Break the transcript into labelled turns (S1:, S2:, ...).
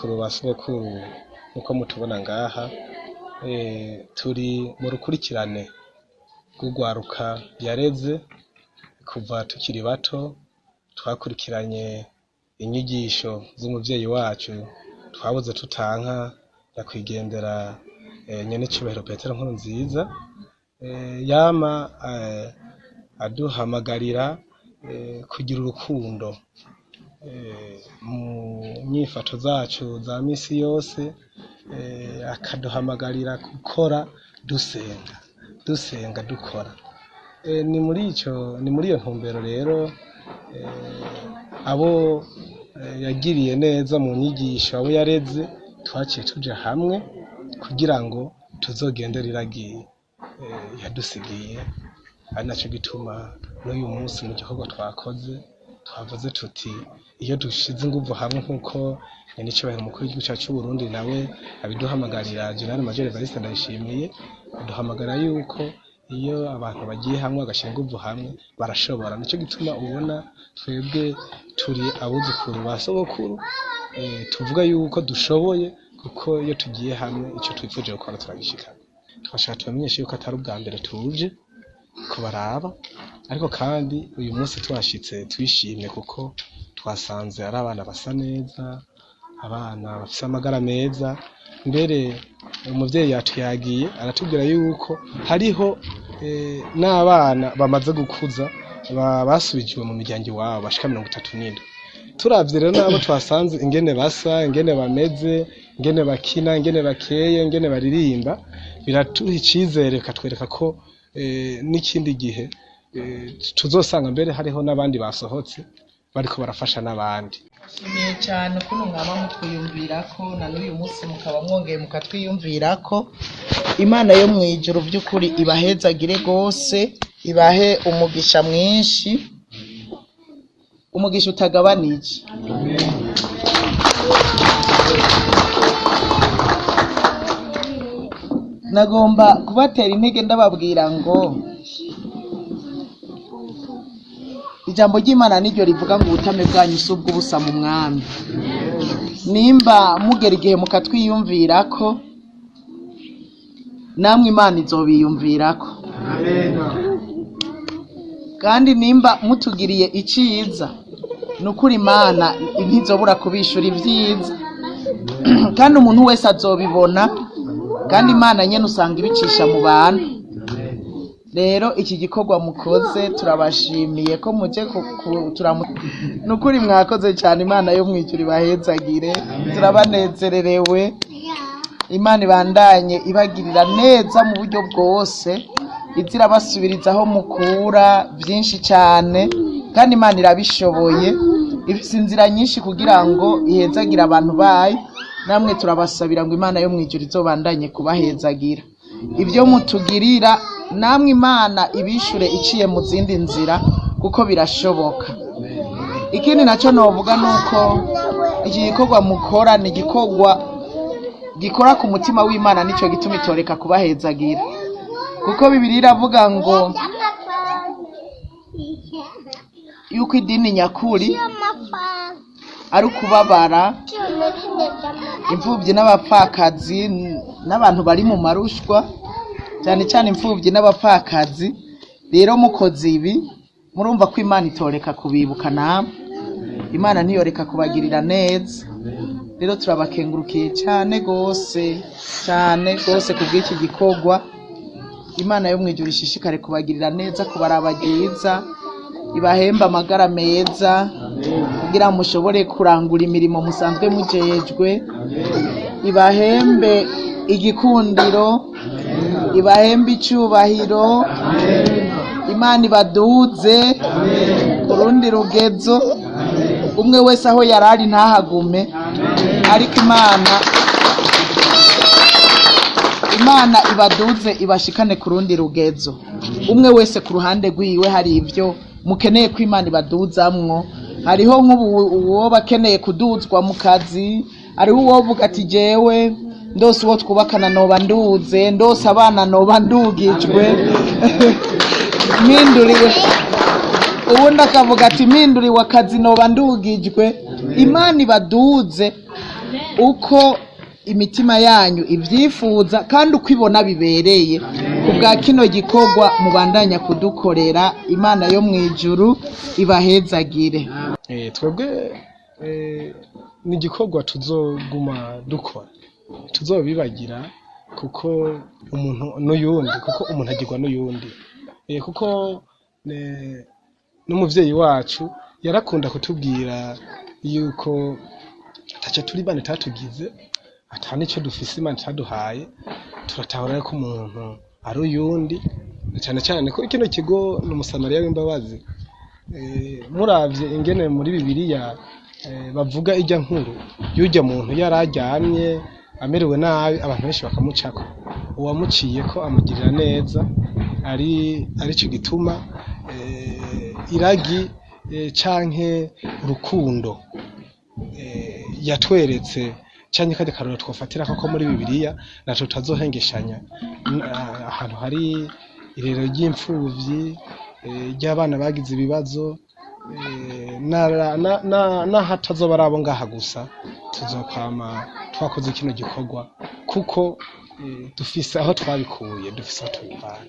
S1: abuzukuru ba sogokuru nkuko mutubona ngaha turi mu rukurikirane rw'urwaruka yareze kuva tukiri bato. Twakurikiranye inyigisho z'umuvyeyi wacu twabuze tutanka nyakwigendera nyenecubahiro Petero Nkurunziza, yama aduhamagarira kugira urukundo mu nyifato zacu za misi yose, akaduhamagarira gukora dusenga dukora. Ni muri iyo ntumbero rero abo yagiriye neza mu nyigisho, abo yareze, twaciye tuja hamwe kugira ngo tuzogendere iragiye yadusigiye. Ari naco gituma n'uyu munsi mu gikorwa twakoze twavuze tuti iyo dushize inguvu hamwe nk'uko nyenicubahiro umukuru w'igihugu cacu c'Uburundi nawe abiduhamagarira, General Major Evariste Ndayishimiye aduhamagara yuko iyo abantu bagiye hamwe bagashira inguvu hamwe barashobora. Nico gituma ubona twebwe turi abuzukuru ba sogokuru tuvuga yuko dushoboye, kuko iyo tugiye hamwe ico twifuje gukora turagishikana. Twashaka tubamenyeshe yuko atari ubwa mbere tuje kubaraba, ariko kandi uyu munsi twashitse twishimye kuko twasanze ari abana basa neza, abana bafise amagara meza. Mbere umuvyeyi yatuyagiye aratubwira yuko hariho n'abana bamaze gukuza basubijwe mu miryango iwabo bashika 37. Turavye rero nabo twasanze ingene basa, ingene bameze, ingene bakina, ingene bakeye, ingene baririmba, biratuha icizere, katwereka ko n'ikindi gihe tuzosanga mbere hariho n'abandi basohotse bariko barafasha n'abandi.
S2: Nshimiye cyane ukuntu mwaba mutwiyumvirako na n'uyu munsi mukaba mwongeye mukatwiyumvirako. Imana yo mu ijuru by'ukuri ibahezagire gose, ibahe umugisha mwinshi, umugisha utagabanije. Nagomba kubatera intege ndababwira ngo ijambo ry'Imana niryo rivuga ngo ubutame bwanyu si ubw'ubusa mu mwami. Nimba mugera igihe mukatwiyumvirako, namwe Imana izobiyumvirako. Kandi nimba mutugiriye iciza, nukuri Imana ntizobura kubishura ivyiza, kandi umuntu wese azobibona, kandi Imana nyene usanga ibicisha mu bantu. Rero iki gikorwa mukoze turabashimiye ko muje nukuri mwakoze cyane. Imana yo mwijuru ibahezagire, turabanezererewe. Imana ibandanye ibagirira neza mu buryo bwose, izira basubirizaho mukura byinshi cyane, kandi Imana irabishoboye, ifise inzira nyinshi kugira ngo ihezagira abantu bayo. Namwe turabasabira ngo Imana yo mwijuru izobandanye kubahezagira. Ibyo mutugirira namwe Imana ibishure iciye mu zindi nzira, kuko birashoboka. Ikindi naco novuga nuko iki gikorwa mukora ni igikorwa gikora ku mutima w'Imana, nico gituma itoreka kubahezagira, kuko Bibiliya iravuga ngo yuko idini nyakuri ari ukubabara imfubyi n'abapfakazi n'abantu bari mu marushwa, cyane cyane imfubyi n'abapfakazi. Rero mukoze ibi murumva ko Imana itoreka kubibuka namwe, Imana ntiyoreka kubagirira neza. Rero turabakengurukiye cyane gose kubw'iki gikorwa. Imana yo mwijuru ishishikare kubagirira neza, kubarabagiza, ibahemba amagara meza, kugira mushobore kurangura imirimo musanzwe mujejwe, ibahembe igikundiro, ibahembe icubahiro. Imana ibaduze ku rundi rugezo, umwe wese aho yarari ntahagume, ariko Imana ibaduze ibashikane ku rundi rugezo. Umwe wese ku ruhande rwiwe hari ibyo mukeneye ko Imana ibaduzamwo. Hariho nk'uwo bakeneye kuduzwa mu kazi, hariho uwovuga ati jewe ndose uwo twubakana noba nduze, ndose abana noba ndugijwe mpinduriwe. Ubundi akavuga ati mpinduriwe akazi noba ndugijwe. Imana ibaduze uko imitima yanyu ivyifuza kandi uko ibona bibereye ku bwa kino gikorwa mubandanya kudukorera. Imana yo mw'ijuru ibahezagire.
S1: Twebwe ni igikorwa tuzoguma dukora, tuzobibagira kuko umuntu n'uyundi, kuko umuntu agirwa n'uyundi, kuko n'umuvyeyi wacu yarakunda kutubwira yuko ataco turi Imana itatugize, ata nico dufise Imana itaduhaye, turatahura ko umuntu ari uyundi, cane cane ko kino kigo ni umusamariya w'imbabazi. Muravye ingene muri Bibiliya bavuga irya nkuru y'urya muntu yararyamye amerewe nabi, abantu benshi bakamucako, uwamuciyeko amugirira neza, arico gituma iragi canke urukundo yatweretse canke kadi karoro twofatirako ko muri Bibiliya naco tutazohengeshanya. Ahantu hari irero ry'imfuvyi, ry'abana bagize ibibazo, n'ahatazoba ari abo ngaha gusa, tuzokwama twakoze kino gikorwa kuko dufise aho twabikuye, dufise aho tubivana.